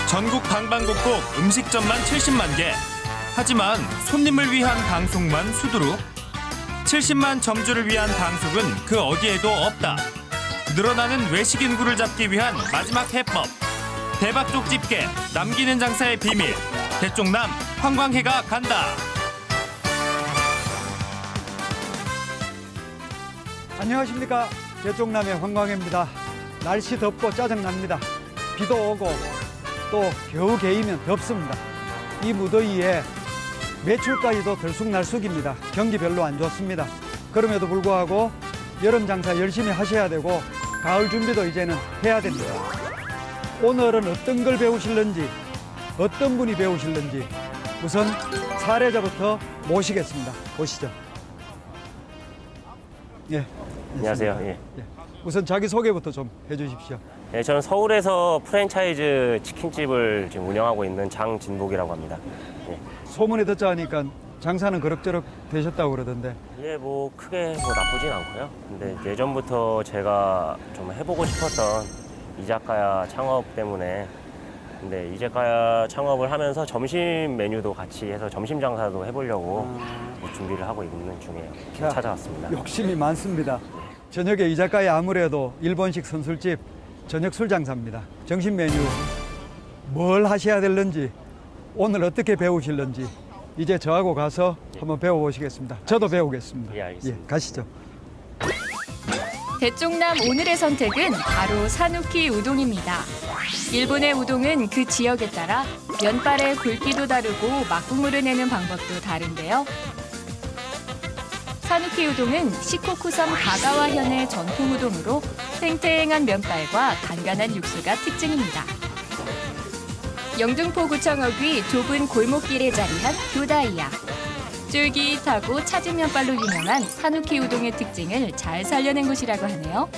전국 방방곡곡 음식점만 70만 개. 하지만 손님을 위한 방송만 수두룩. 70만 점주를 위한 방송은 그 어디에도 없다. 늘어나는 외식 인구를 잡기 위한 마지막 해법. 대박족 집게, 남기는 장사의 비밀. 대쪽남 황광해가 간다. 안녕하십니까. 대쪽남의 황광해입니다. 날씨 덥고 짜증납니다. 비도 오고 또 겨우 개이면 덥습니다. 이 무더위에 매출까지도 들쑥날쑥입니다. 경기 별로 안 좋습니다. 그럼에도 불구하고 여름 장사 열심히 하셔야 되고 가을 준비도 이제는 해야 됩니다. 오늘은 어떤 걸 배우실는지, 어떤 분이 배우실는지 우선 사례자부터 모시겠습니다. 보시죠. 예. 안녕하세요. 예. 우선 자기 소개부터 좀 해주십시오. 예, 저는 서울에서 프랜차이즈 치킨집을 지금 운영하고 있는 장진복이라고 합니다. 예. 소문에 듣자 하니까 장사는 그럭저럭 되셨다고 그러던데. 예, 뭐 크게 뭐 나쁘진 않고요. 근데 예전부터 제가 좀 해보고 싶었던 이자카야 창업 때문에 근데 이자카야 창업을 하면서 점심 메뉴도 같이 해서 점심 장사도 해보려고 준비를 하고 있는 중이에요. 자, 찾아왔습니다. 욕심이 많습니다. 저녁에 이자카야 아무래도 일본식 선술집 저녁 술 장사입니다. 점심 메뉴 뭘 하셔야 될는지 오늘 어떻게 배우실는지 이제 저하고 가서 한번 배워보시겠습니다. 저도 배우겠습니다. 예, 알겠습니다. 가시죠. 대쪽남 오늘의 선택은 바로 사누키 우동입니다. 일본의 우동은 그 지역에 따라 면발의 굵기도 다르고 막국물을 내는 방법도 다른데요. 사누키 우동은 시코쿠섬 가가와현의 전통 우동으로 탱탱한 면발과 간간한 육수가 특징입니다. 영등포구청 어귀 좁은 골목길에 자리한 교다이야. 쫄깃하고 차진 면발로 유명한 사누키 우동의 특징을 잘 살려낸 곳이라고 하네요.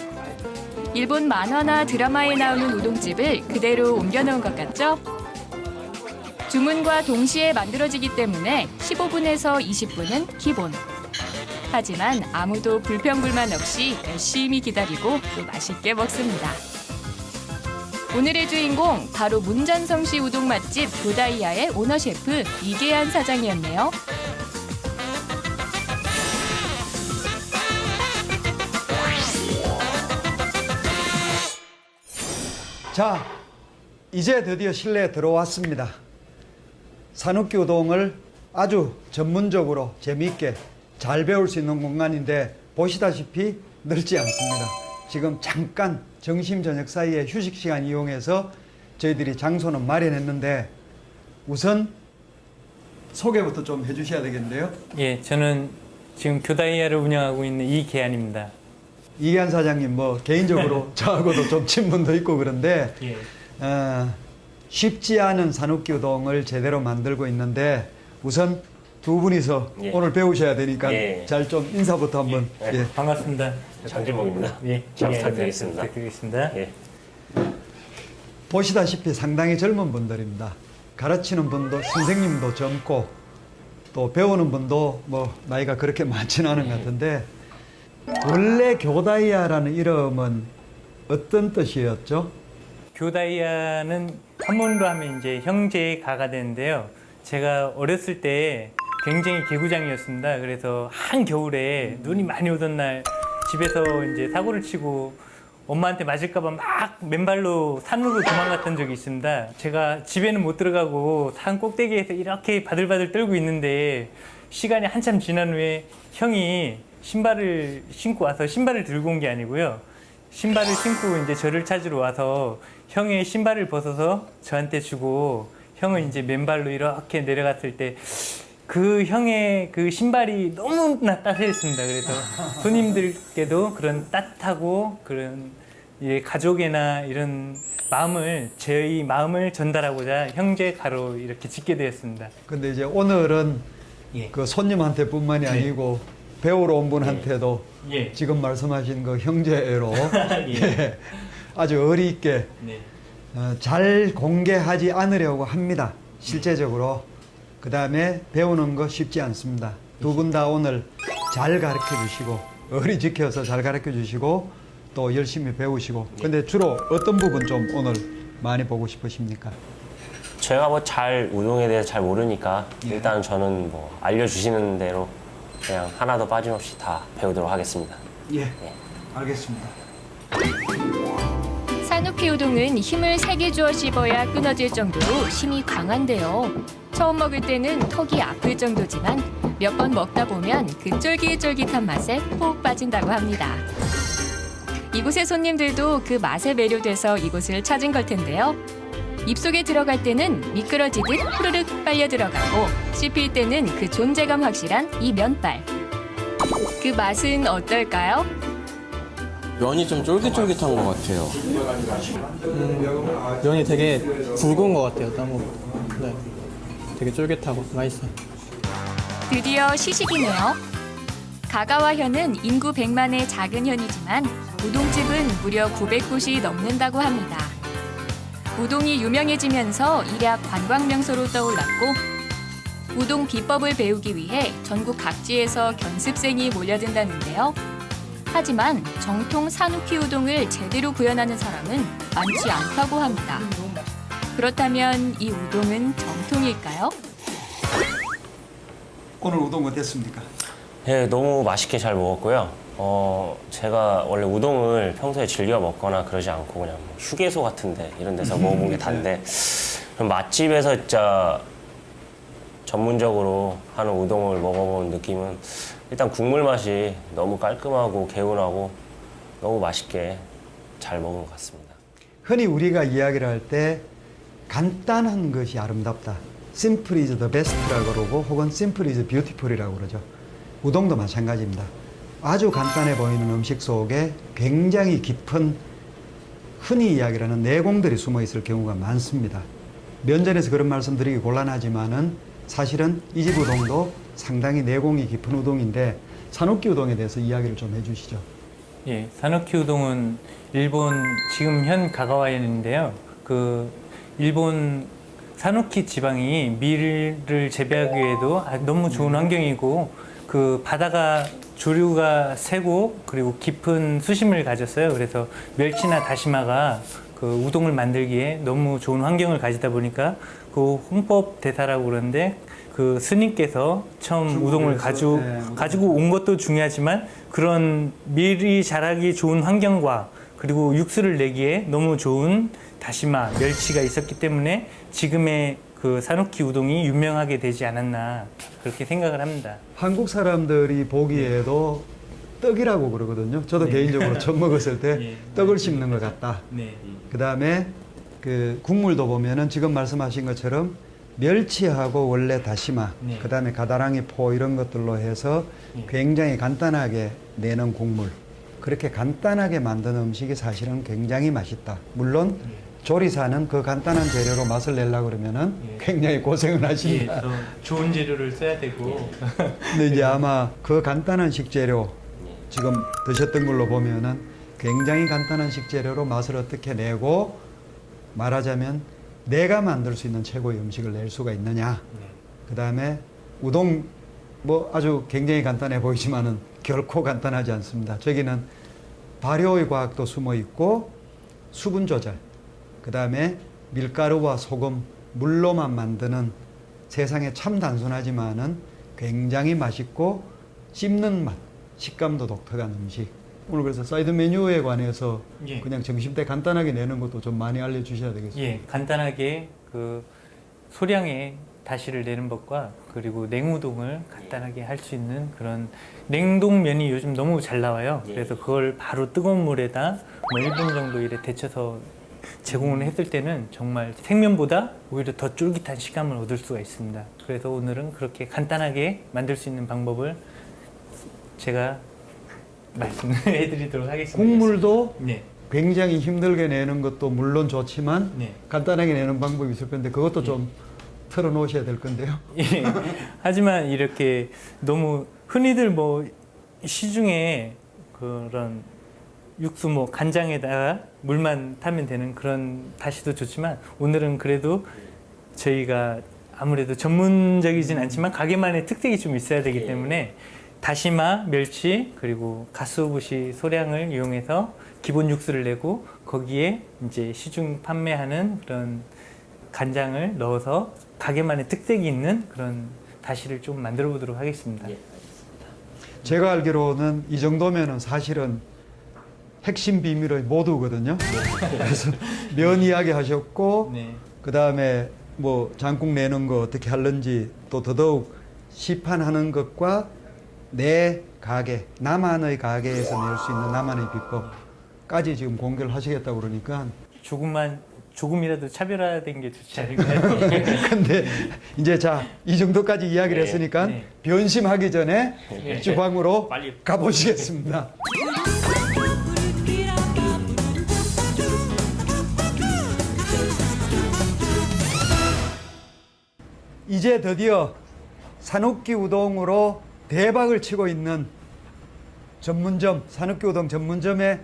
일본 만화나 드라마에 나오는 우동집을 그대로 옮겨놓은 것 같죠? 주문과 동시에 만들어지기 때문에 15분에서 20분은 기본. 하지만 아무도 불평불만 없이 열심히 기다리고 또 맛있게 먹습니다. 오늘의 주인공 바로 문전성시 우동 맛집 교다이야의 오너 셰프 이계한 사장이었네요. 자, 이제 드디어 실내에 들어왔습니다. 사누키 우동을 아주 전문적으로 재미있게 잘 배울 수 있는 공간인데 보시다시피 넓지 않습니다. 지금 잠깐 점심 저녁 사이에 휴식 시간 이용해서 저희들이 장소는 마련했는데 우선 소개부터 좀 해주셔야 되겠는데요. 예, 저는 지금 교다이야를 운영하고 있는 이계한입니다. 이계한 사장님 뭐 개인적으로 저하고도 좀 친분도 있고 그런데 예. 쉽지 않은 사누키 우동을 제대로 만들고 있는데 우선 두 분이서 예. 오늘 배우셔야 되니까 예. 잘 좀 인사부터 한번. 예. 예. 반갑습니다. 장진복입니다. 예, 잘 부탁드리겠습니다. 부탁드리겠습니다. 예. 보시다시피 상당히 젊은 분들입니다. 가르치는 분도 선생님도 젊고 또 배우는 분도 뭐 나이가 그렇게 많지는 않은 것 같은데 원래 교다이야라는 이름은 어떤 뜻이었죠? 교다이야는 한문으로 하면 이제 형제의 가가 되는데요. 제가 어렸을 때 굉장히 개구장이었습니다. 그래서 한겨울에 눈이 많이 오던 날 집에서 이제 사고를 치고 엄마한테 맞을까봐 막 맨발로 산으로 도망갔던 적이 있습니다. 제가 집에는 못 들어가고 산 꼭대기에서 이렇게 바들바들 떨고 있는데 시간이 한참 지난 후에 형이 신발을 신고 와서 신발을 들고 온 게 아니고요. 신발을 신고 이제 저를 찾으러 와서 형의 신발을 벗어서 저한테 주고 형은 이제 맨발로 이렇게 내려갔을 때 그 형의 그 신발이 너무나 따스했습니다. 그래서 손님들께도 그런 따뜻하고 그런 가족이나 이런 마음을 저희 마음을 전달하고자 형제 가로 이렇게 짓게 되었습니다. 근데 이제 오늘은 예. 그 손님한테뿐만이 아니고 배우러 온 분한테도 예. 지금 말씀하신 그 형제로 예. 예, 아주 어리있게 네. 잘 공개하지 않으려고 합니다. 실제적으로. 그 다음에 배우는 거 쉽지 않습니다. 두 분 다 오늘 잘 가르쳐 주시고 어리 지켜서 잘 가르쳐 주시고 또 열심히 배우시고. 근데 주로 어떤 부분 좀 오늘 많이 보고 싶으십니까? 제가 뭐 잘 우동에 대해서 잘 모르니까 일단 저는 뭐 알려주시는 대로 그냥 하나도 빠짐없이 다 배우도록 하겠습니다. 예, 알겠습니다. 산후키 우동은 힘을 세게 주어 씹어야 끊어질 정도로 힘이 강한데요. 처음 먹을 때는 턱이 아플 정도지만 몇 번 먹다 보면 그 쫄깃쫄깃한 맛에 푹 빠진다고 합니다. 이곳의 손님들도 그 맛에 매료돼서 이곳을 찾은 걸 텐데요. 입속에 들어갈 때는 미끄러지듯 후루룩 빨려 들어가고 씹힐 때는 그 존재감 확실한 이 면발. 그 맛은 어떨까요? 면이 좀 쫄깃쫄깃한 것 같아요. 면이 되게 굵은 것 같아요. 너무 네, 되게 쫄깃하고 맛있어요. 드디어 시식이네요. 가가와현은 인구 100만의 작은 현이지만 우동집은 무려 900곳이 넘는다고 합니다. 우동이 유명해지면서 일약 관광 명소로 떠올랐고 우동 비법을 배우기 위해 전국 각지에서 견습생이 몰려든다는데요. 하지만 정통 산후키 우동을 제대로 구현하는 사람은 많지 않다고 합니다. 그렇다면 이 우동은 정통일까요? 오늘 우동 어땠습니까? 예, 너무 맛있게 잘 먹었고요. 제가 원래 우동을 평소에 즐겨 먹거나 그러지 않고 그냥 뭐 휴게소 같은데 이런 데서 먹어본 게 다인데 맛집에서 진짜 전문적으로 하는 우동을 먹어본 느낌은 일단 국물 맛이 너무 깔끔하고 개운하고 너무 맛있게 잘 먹은 것 같습니다. 흔히 우리가 이야기를 할 때 간단한 것이 아름답다. Simple is the best라고 그러고 혹은 Simple is beautiful이라고 그러죠. 우동도 마찬가지입니다. 아주 간단해 보이는 음식 속에 굉장히 깊은 흔히 이야기를 하는 내공들이 숨어 있을 경우가 많습니다. 면전에서 그런 말씀 드리기 곤란하지만은 사실은 이 집 우동도 상당히 내공이 깊은 우동인데 산후키 우동에 대해서 이야기를 좀 해주시죠. 예, 산후키 우동은 일본 지금 현 가가와현인데요. 그 일본 산후키 지방이 밀을 재배하기에도 너무 좋은 환경이고 그 바다가 조류가 세고 그리고 깊은 수심을 가졌어요. 그래서 멸치나 다시마가 그 우동을 만들기에 너무 좋은 환경을 가지다 보니까 그 홍법 대사라고 그러는데 그 스님께서 처음 우동을 가지고 온 것도 중요하지만 그런 밀이 자라기 좋은 환경과 그리고 육수를 내기에 너무 좋은 다시마, 멸치가 있었기 때문에 지금의 그 산후키 우동이 유명하게 되지 않았나 그렇게 생각을 합니다. 한국 사람들이 보기에도 떡이라고 그러거든요. 저도 네. 개인적으로 처음 먹었을 때 예. 떡을 씹는 것 같다. 네. 그 다음에 그 국물도 보면은 지금 말씀하신 것처럼 멸치하고 원래 다시마, 네. 그 다음에 가다랑이 포 이런 것들로 해서 네. 굉장히 간단하게 내는 국물. 그렇게 간단하게 만든 음식이 사실은 굉장히 맛있다. 물론 조리사는 그 간단한 재료로 맛을 내려고 그러면은 예. 굉장히 고생을 예, 하신다. 더 좋은 재료를 써야 되고 근데 이제 아마 그 간단한 식재료 지금 드셨던 걸로 보면은 굉장히 간단한 식재료로 맛을 어떻게 내고 말하자면 내가 만들 수 있는 최고의 음식을 낼 수가 있느냐. 그 다음에 우동 뭐 아주 굉장히 간단해 보이지만은 결코 간단하지 않습니다. 저기는 발효의 과학도 숨어 있고 수분 조절, 그 다음에 밀가루와 소금, 물로만 만드는 세상에 참 단순하지만은 굉장히 맛있고 씹는 맛, 식감도 독특한 음식. 오늘 그래서 사이드 메뉴에 관해서 예. 그냥 점심때 간단하게 내는 것도 좀 많이 알려주셔야 되겠습니다. 예, 간단하게 그 소량의 다시를 내는 법과 그리고 냉우동을 간단하게 할 수 있는 그런 냉동면이 요즘 너무 잘 나와요. 그래서 그걸 바로 뜨거운 물에다 뭐 1분 정도 이래 데쳐서 제공을 했을 때는 정말 생면보다 오히려 더 쫄깃한 식감을 얻을 수가 있습니다. 그래서 오늘은 그렇게 간단하게 만들 수 있는 방법을 제가 말씀해 드리도록 하겠습니다. 국물도 네. 굉장히 힘들게 내는 것도 물론 좋지만 네. 간단하게 내는 방법이 있을 건데 그것도 좀 털어놓으셔야 될 건데요. 예. 하지만 이렇게 너무 흔히들 뭐 시중에 그런 육수 뭐 간장에다가 물만 타면 되는 그런 다시도 좋지만 오늘은 그래도 저희가 아무래도 전문적이진 않지만 가게만의 특색이 좀 있어야 되기 때문에 다시마, 멸치 그리고 가스오부시 소량을 이용해서 기본 육수를 내고 거기에 이제 시중 판매하는 그런 간장을 넣어서 가게만의 특색이 있는 그런 다시를 좀 만들어 보도록 하겠습니다. 제가 알기로는 이 정도면은 사실은 핵심 비밀의 모두거든요. 그래서 면 이야기 하셨고, 네. 그 다음에 뭐 장국 내는 거 어떻게 하는지 또 더더욱 시판하는 것과 내 가게, 나만의 가게에서 낼 수 있는 나만의 비법까지 지금 공개를 하시겠다고 그러니까 조금이라도 차별화된 게 좋지 않을까요? 근데 이제 자, 이 정도까지 이야기를 했으니까 네. 변심하기 전에 주방으로 가보시겠습니다. 이제 드디어 산욱기 우동으로 대박을 치고 있는 전문점, 산욱기 우동 전문점의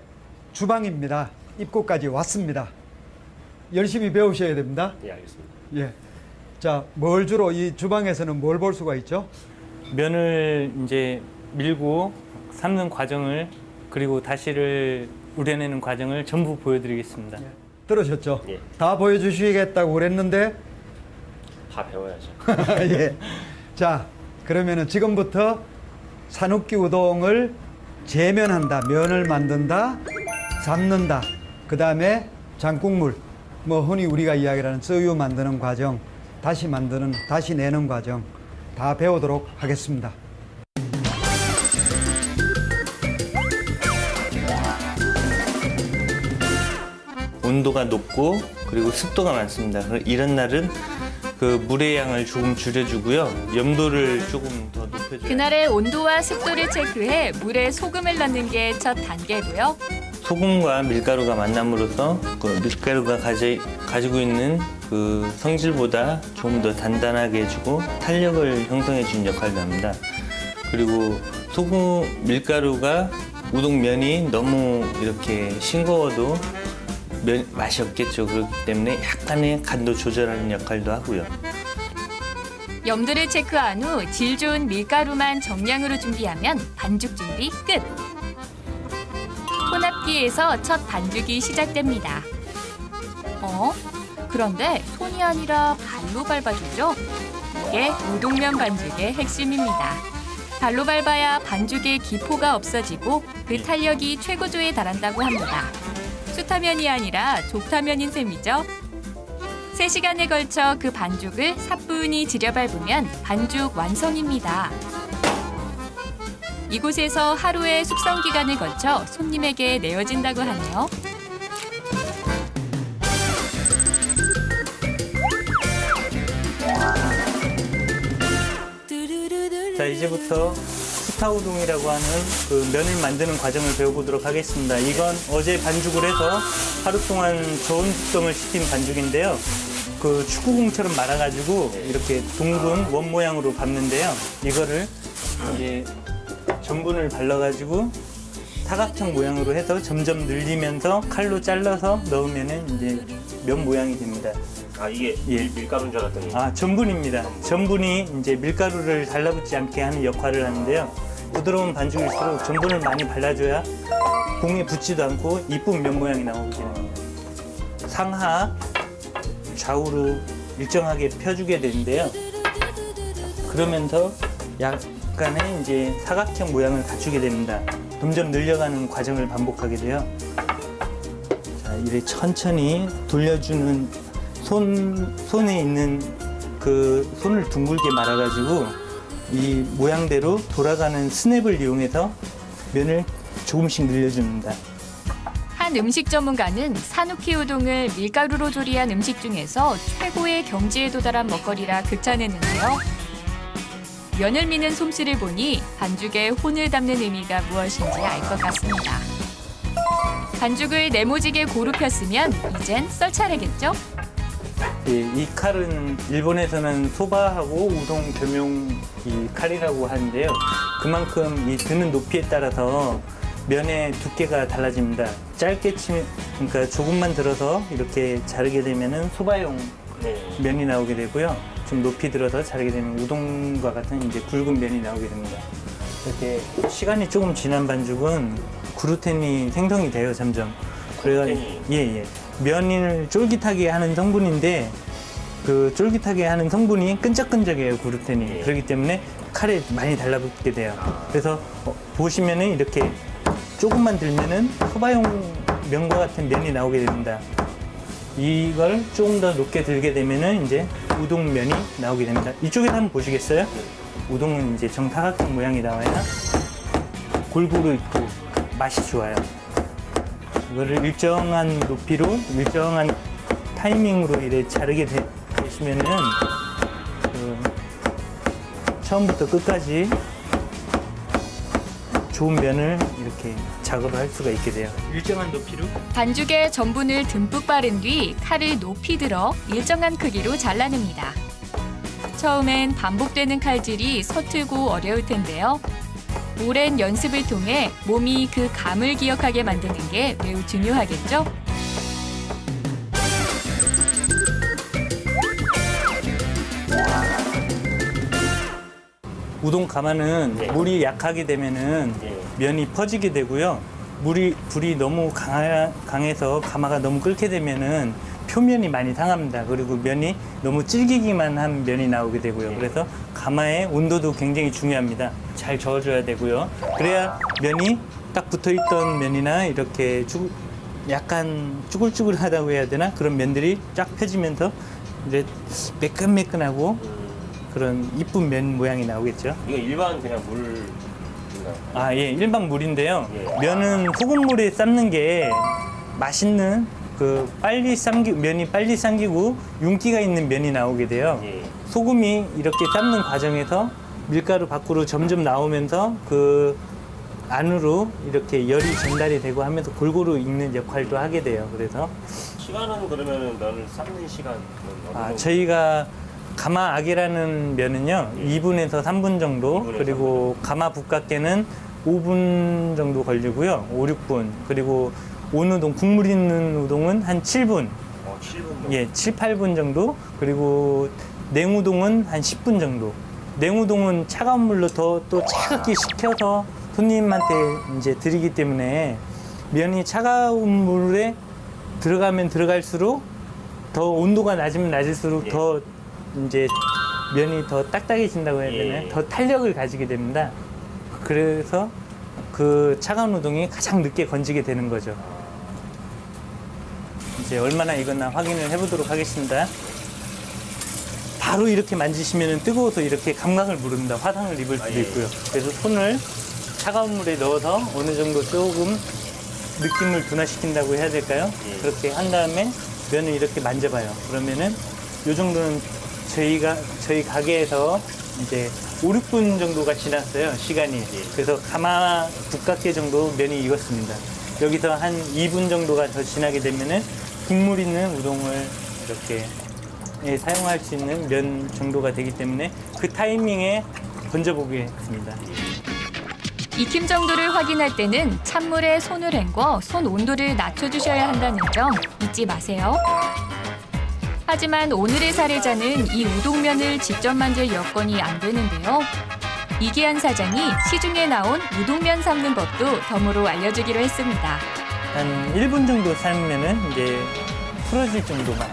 주방입니다. 입구까지 왔습니다. 열심히 배우셔야 됩니다. 예, 알겠습니다. 예. 자, 뭘 주로 이 주방에서는 뭘 볼 수가 있죠? 면을 이제 밀고 삶는 과정을 그리고 다시를 우려내는 과정을 전부 보여드리겠습니다. 들으셨죠? 예. 다 보여주시겠다고 그랬는데, 다 배워야죠. 예. 자, 그러면은 지금부터 산욱기 우동을 재면한다, 면을 만든다, 삶는다, 그 다음에 장국물, 뭐 흔히 우리가 이야기하는 쯔유 만드는 과정, 다시 만드는, 다시 내는 과정 다 배우도록 하겠습니다. 온도가 높고 그리고 습도가 많습니다. 이런 날은 그 물의 양을 조금 줄여주고요. 염도를 조금 더 높여줘요. 그날의 온도와 습도를 체크해 물에 소금을 넣는 게 첫 단계고요. 소금과 밀가루가 만남으로써 그 밀가루가 가지고 있는 그 성질보다 좀 더 단단하게 해주고 탄력을 형성해 주는 역할을 합니다. 그리고 밀가루가 우동면이 너무 이렇게 싱거워도 맛이 없겠죠. 그렇기 때문에 약간의 간도 조절하는 역할도 하고요. 염도를 체크한 후 질 좋은 밀가루만 정량으로 준비하면 반죽 준비 끝. 혼합기에서 첫 반죽이 시작됩니다. 그런데 손이 아니라 발로 밟아주죠? 이게 우동면 반죽의 핵심입니다. 발로 밟아야 반죽의 기포가 없어지고 그 탄력이 최고조에 달한다고 합니다. 수타면이 아니라 족타면인 셈이죠. 3시간에 걸쳐 그 반죽을 사뿐히 지려 밟으면 반죽 완성입니다. 이곳에서 하루의 숙성 기간을 거쳐 손님에게 내어진다고 하네요. 자, 이제부터 수타우동이라고 하는 그 면을 만드는 과정을 배워보도록 하겠습니다. 이건 어제 반죽을 해서 하루 동안 저온 숙성을 시킨 반죽인데요. 그 축구공처럼 말아가지고 이렇게 둥근 원 모양으로 밟는데요. 이거를 이제 전분을 발라가지고 사각형 모양으로 해서 점점 늘리면서 칼로 잘라서 넣으면은 이제 면 모양이 됩니다. 아, 이게 밀가루인 줄 알았더니. 아, 전분입니다. 전분이 이제 밀가루를 달라붙지 않게 하는 역할을 하는데요. 부드러운 반죽일수록 전분을 많이 발라줘야 공에 붙지도 않고 이쁜 면 모양이 나오게 됩니다. 상하 좌우로 일정하게 펴주게 되는데요. 그러면서 약간의 이제 사각형 모양을 갖추게 됩니다. 점점 늘려가는 과정을 반복하게 돼요. 자, 이렇게 천천히 돌려주는 손에 있는 그 손을 둥글게 말아가지고 이 모양대로 돌아가는 스냅을 이용해서 면을 조금씩 늘려줍니다. 한 음식 전문가는 산욱키 우동을 밀가루로 조리한 음식 중에서 최고의 경지에 도달한 먹거리라 극찬했는데요. 면을 미는 솜씨를 보니 반죽에 혼을 담는 의미가 무엇인지 알 것 같습니다. 반죽을 네모지게 고루 폈으면 이젠 썰 차례겠죠? 예, 이 칼은 일본에서는 소바하고 우동 겸용 이 칼이라고 하는데요. 그만큼 이 드는 높이에 따라서 면의 두께가 달라집니다. 짧게 치면, 그러니까 조금만 들어서 이렇게 자르게 되면은 소바용 면이 나오게 되고요. 좀 높이 들어서 자르게 되면 우동과 같은 이제 굵은 면이 나오게 됩니다. 이렇게 시간이 조금 지난 반죽은 그루텐이 생성이 돼요, 점점. 그래서 예. 면을 쫄깃하게 하는 성분인데 그 쫄깃하게 하는 성분이 끈적끈적해요, 그루텐이. 그렇기 때문에 칼에 많이 달라붙게 돼요. 그래서 보시면은 이렇게 조금만 들면은 소바용 면과 같은 면이 나오게 됩니다. 이걸 조금 더 높게 들게 되면은 이제 우동면이 나오게 됩니다. 이쪽에서 한번 보시겠어요? 우동은 이제 정사각형 모양이 나와야 골고루 있고 맛이 좋아요. 이거를 일정한 높이로 일정한 타이밍으로 이렇게 자르게 되시면은 처음부터 끝까지 좋은 면을 이렇게 작업을 할 수가 있게 돼요. 일정한 높이로. 반죽에 전분을 듬뿍 바른 뒤 칼을 높이 들어 일정한 크기로 잘라냅니다. 처음엔 반복되는 칼질이 서툴고 어려울 텐데요. 오랜 연습을 통해 몸이 그 감을 기억하게 만드는 게 매우 중요하겠죠? 우동 가마는 물이 약하게 되면은 면이 퍼지게 되고요. 불이 너무 강해서 가마가 너무 끓게 되면은 표면이 많이 상합니다. 그리고 면이 너무 질기기만 한 면이 나오게 되고요. 그래서 가마의 온도도 굉장히 중요합니다. 잘 저어줘야 되고요. 그래야 면이 딱 붙어있던 면이나 이렇게 약간 쭈글쭈글하다고 해야 되나? 그런 면들이 쫙 펴지면서 이제 매끈매끈하고 그런 이쁜 면 모양이 나오겠죠. 이거 일반 그냥 물인가요? 아, 예, 일반 물인데요. 면은 소금물에 삶는 게 맛있는 면이 빨리 삶기고 윤기가 있는 면이 나오게 돼요. 소금이 이렇게 삶는 과정에서 밀가루 밖으로 점점 나오면서 그 안으로 이렇게 열이 전달이 되고 하면서 골고루 익는 역할도 하게 돼요. 그래서 시간은 그러면은 면을 삶는 시간은 어느 정도? 저희가 가마 아기라는 면은요 2분에서 3분 정도, 그리고 가마 북각개는 5분 정도 걸리고요. 5, 6분. 그리고 온우동, 국물 있는 우동은 한 7분. 7분 정도? 예, 7, 8분 정도. 그리고 냉우동은 한 10분 정도. 냉우동은 차가운 물로 또 차갑게 식혀서 손님한테 이제 드리기 때문에 면이 차가운 물에 들어가면 들어갈수록 더 온도가 낮으면 낮을수록 더 이제 면이 더 딱딱해진다고 해야 되나요? 더 탄력을 가지게 됩니다. 그래서 그 차가운 우동이 가장 늦게 건지게 되는 거죠. 이제 얼마나 익었나 확인을 해보도록 하겠습니다. 바로 이렇게 만지시면 뜨거워서 이렇게 감각을 모릅니다. 화상을 입을 수도 있고요. 그래서 손을 차가운 물에 넣어서 어느 정도 조금 느낌을 둔화시킨다고 해야 될까요? 그렇게 한 다음에 면을 이렇게 만져봐요. 그러면은 이 정도는 저희 가게에서 이제 5, 6분 정도가 지났어요, 시간이. 그래서 가마 북각개 정도 면이 익었습니다. 여기서 한 2분 정도가 더 지나게 되면은 국물 있는 우동을 이렇게 사용할 수 있는 면 정도가 되기 때문에 그 타이밍에 건져보겠습니다. 익힘 정도를 확인할 때는 찬물에 손을 헹궈 손 온도를 낮춰주셔야 한다는 점 잊지 마세요. 하지만 오늘의 사례자는 이 우동면을 직접 만들 여건이 안 되는데요. 이기한 사장이 시중에 나온 우동면 삶는 법도 덤으로 알려주기로 했습니다. 한 1분 정도 삶으면은 이제 풀어질 정도만.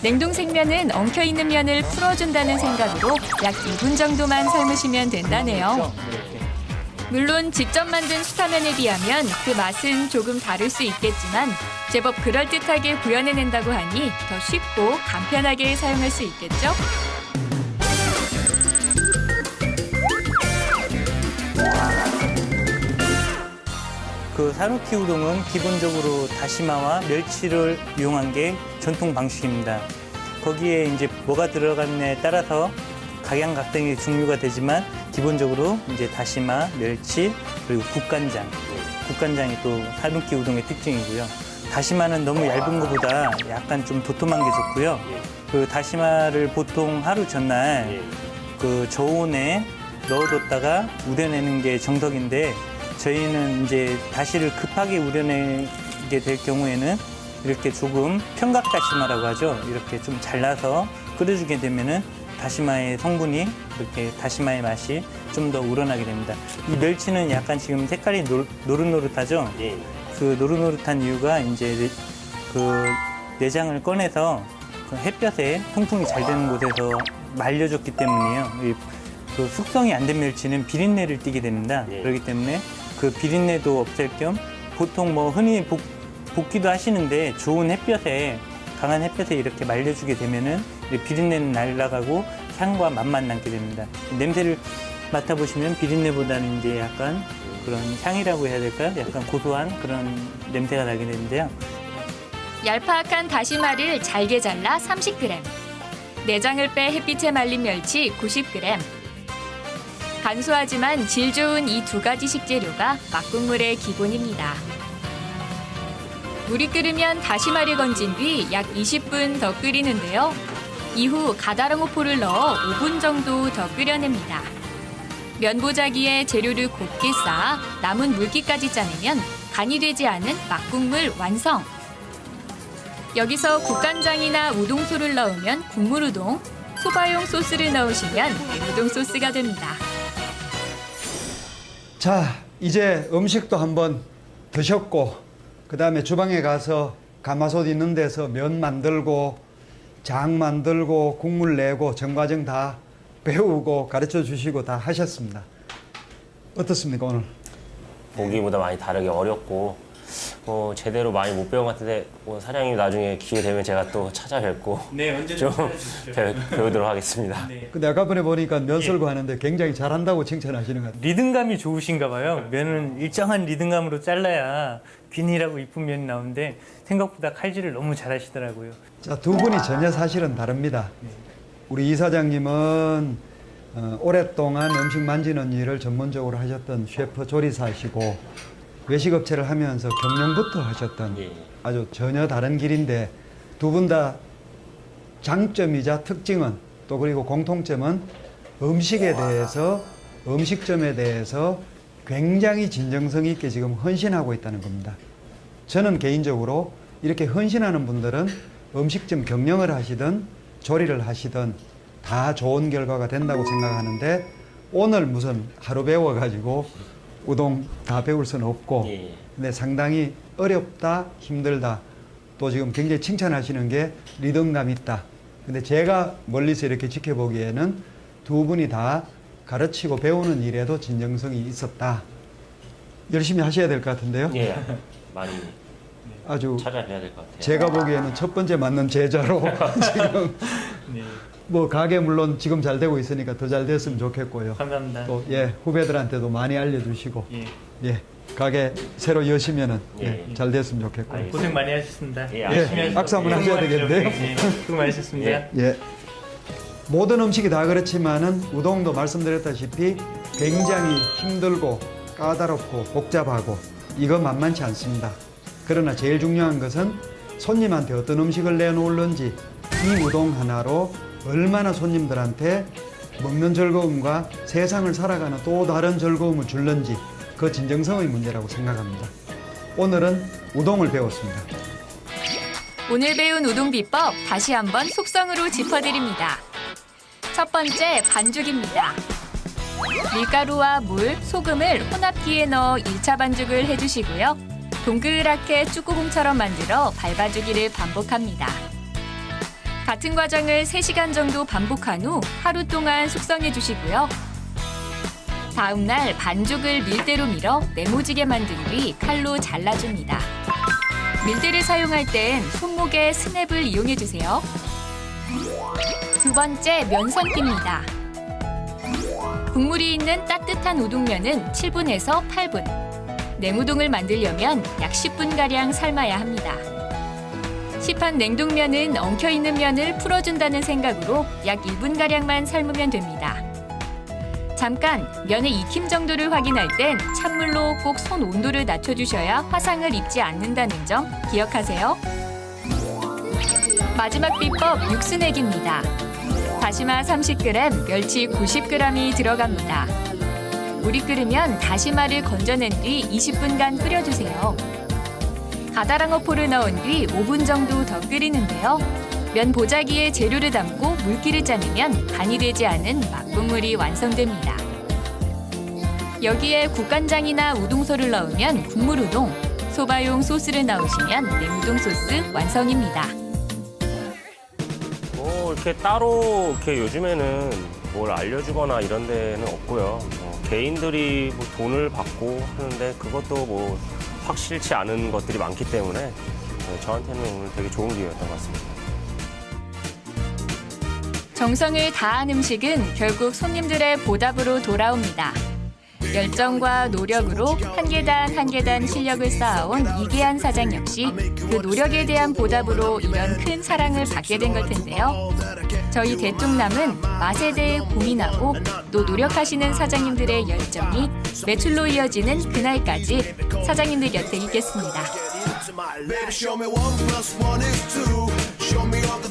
냉동 생면은 엉켜있는 면을 풀어준다는 생각으로 약 2분 정도만 삶으시면 된다네요. 이렇게. 물론 직접 만든 수타면에 비하면 그 맛은 조금 다를 수 있겠지만 제법 그럴듯하게 구현해낸다고 하니 더 쉽고 간편하게 사용할 수 있겠죠? 그 사누키 우동은 기본적으로 다시마와 멸치를 이용한 게 전통 방식입니다. 거기에 이제 뭐가 들어갔냐에 따라서 각양각색의 종류가 되지만 기본적으로 이제 다시마, 멸치, 그리고 국간장. 국간장이 또 사누키 우동의 특징이고요. 다시마는 너무 얇은 것보다 약간 좀 도톰한 게 좋고요. 그 다시마를 보통 하루 전날 예. 그 저온에 넣어뒀다가 우려내는 게 정석인데 저희는 이제 다시를 급하게 우려내게 될 경우에는 이렇게 조금 평각 다시마라고 하죠. 이렇게 좀 잘라서 끓여주게 되면은 다시마의 성분이 이렇게 다시마의 맛이 좀 더 우러나게 됩니다. 이 멸치는 약간 지금 색깔이 노릇노릇하죠. 예. 그 노릇노릇한 이유가 이제 그 내장을 꺼내서 그 햇볕에 통풍이 잘 되는 곳에서 말려줬기 때문이에요. 그 숙성이 안 된 멸치는 비린내를 띠게 됩니다. 예. 그렇기 때문에 그 비린내도 없앨 겸 보통 뭐 흔히 볶기도 하시는데 좋은 햇볕에 강한 햇볕에 이렇게 말려주게 되면은 이 비린내는 날아가고 향과 맛만 남게 됩니다. 냄새를 맡아보시면 비린내보다는 이제 약간 그런 향이라고 해야 될까요? 약간 고소한 그런 냄새가 나게 되는데요. 얄팍한 다시마를 잘게 잘라 30g. 내장을 빼 햇빛에 말린 멸치 90g. 간소하지만 질 좋은 이 두 가지 식재료가 막국물의 기본입니다. 물이 끓으면 다시마를 건진 뒤 약 20분 더 끓이는데요. 이후 가다랑어포를 넣어 5분 정도 더 끓여냅니다. 면보자기에 재료를 곱게 쌓아 남은 물기까지 짜내면 간이 되지 않은 막국물 완성. 여기서 국간장이나 우동소를 넣으면 국물우동, 소바용 소스를 넣으시면 우동 소스가 됩니다. 자, 이제 음식도 한번 드셨고 그다음에 주방에 가서 가마솥 있는 데서 면 만들고 장 만들고 국물 내고 전 과정 다 배우고 가르쳐 주시고 다 하셨습니다. 어떻습니까 오늘? 보기보다 많이 다르게 어렵고 제대로 많이 못 배운 것 같은데 사장님 나중에 기회 되면 제가 또 찾아뵙고 네, 언제든 좀 찾아주십시오. 배우도록 하겠습니다. 네. 근데 아까 전에 보니까 면 썰고 하는데 굉장히 잘한다고 칭찬하시는 것 같아요. 리듬감이 좋으신가 봐요. 면은 일정한 리듬감으로 잘라야 균일하고 이쁜 면이 나오는데 생각보다 칼질을 너무 잘하시더라고요. 자, 두 분이 전혀 사실은 다릅니다. 우리 이 사장님은 오랫동안 음식 만지는 일을 전문적으로 하셨던 셰프 조리사시고 외식업체를 하면서 경영부터 하셨던 예. 아주 전혀 다른 길인데 두 분 다 장점이자 특징은 또 그리고 공통점은 음식에 대해서 음식점에 대해서 굉장히 진정성 있게 지금 헌신하고 있다는 겁니다. 저는 개인적으로 이렇게 헌신하는 분들은 음식점 경영을 하시든 조리를 하시든 다 좋은 결과가 된다고 생각하는데 오늘 무슨 하루 배워가지고 우동 다 배울 수는 없고 예. 근데 상당히 어렵다 힘들다 또 지금 굉장히 칭찬하시는 게 리듬감 있다. 근데 제가 멀리서 이렇게 지켜보기에는 두 분이 다 가르치고 배우는 일에도 진정성이 있었다. 열심히 하셔야 될 것 같은데요. 예. 많이 아주 찾아뵈야 될 것 같아요. 제가 보기에는 첫 번째 맞는 제자로 지금 네, 뭐 가게 물론 지금 잘 되고 있으니까 더 잘 됐으면 좋겠고요. 감사합니다. 또 예 후배들한테도 많이 알려주시고 예. 예 가게 새로 여시면은 예. 잘 됐으면 좋겠고요. 알겠습니다. 고생 많이 하셨습니다. 예, 예, 열심히 하셔서 박수 한번 하셔야 되겠는데요. 예, 수고 많으셨습니다. 예. 예. 모든 음식이 다 그렇지만은 우동도 말씀드렸다시피 굉장히 힘들고 까다롭고 복잡하고 이거 만만치 않습니다. 그러나 제일 중요한 것은 손님한테 어떤 음식을 내놓을는지 이 우동 하나로 얼마나 손님들한테 먹는 즐거움과 세상을 살아가는 또 다른 즐거움을 줄는지 그 진정성의 문제라고 생각합니다. 오늘은 우동을 배웠습니다. 오늘 배운 우동 비법 다시 한번 속성으로 짚어드립니다. 첫 번째, 반죽입니다. 밀가루와 물, 소금을 혼합기에 넣어 1차 반죽을 해주시고요. 동그랗게 축구공처럼 만들어 밟아주기를 반복합니다. 같은 과정을 3시간 정도 반복한 후 하루 동안 숙성해 주시고요. 다음 날 반죽을 밀대로 밀어 네모지게 만든 뒤 칼로 잘라줍니다. 밀대를 사용할 땐 손목에 스냅을 이용해 주세요. 두 번째, 면 삶기입니다. 국물이 있는 따뜻한 우동면은 7분에서 8분. 냉우동을 만들려면 약 10분가량 삶아야 합니다. 시판 냉동면은 엉켜있는 면을 풀어준다는 생각으로 약 1분가량만 삶으면 됩니다. 잠깐 면의 익힘 정도를 확인할 땐 찬물로 꼭 손 온도를 낮춰주셔야 화상을 입지 않는다는 점 기억하세요. 마지막 비법 육수 내기입니다. 다시마 30g, 멸치 90g이 들어갑니다. 물이 끓으면 다시마를 건져낸 뒤 20분간 끓여주세요. 가다랑어포를 넣은 뒤 5분 정도 더 끓이는데요. 면 보자기에 재료를 담고 물기를 짜내면 간이 되지 않은 막국물이 완성됩니다. 여기에 국간장이나 우동소를 넣으면 국물우동, 소바용 소스를 넣으시면 냉우동 소스 완성입니다. 이렇게 따로 이렇게 요즘에는 뭘 알려주거나 이런 데는 없고요. 개인들이 뭐 돈을 받고 하는데 그것도 뭐 확실치 않은 것들이 많기 때문에 저한테는 오늘 되게 좋은 기회였던 것 같습니다. 정성을 다한 음식은 결국 손님들의 보답으로 돌아옵니다. 열정과 노력으로 한 계단 한 계단 실력을 쌓아온 이계한 사장 역시 그 노력에 대한 보답으로 이런 큰 사랑을 받게 된 걸 텐데요. 저희 대쪽남은 맛에 대해 고민하고 또 노력하시는 사장님들의 열정이 매출로 이어지는 그날까지 사장님들 곁에 있겠습니다. Baby, show me 1 + 1 is 2. Show me all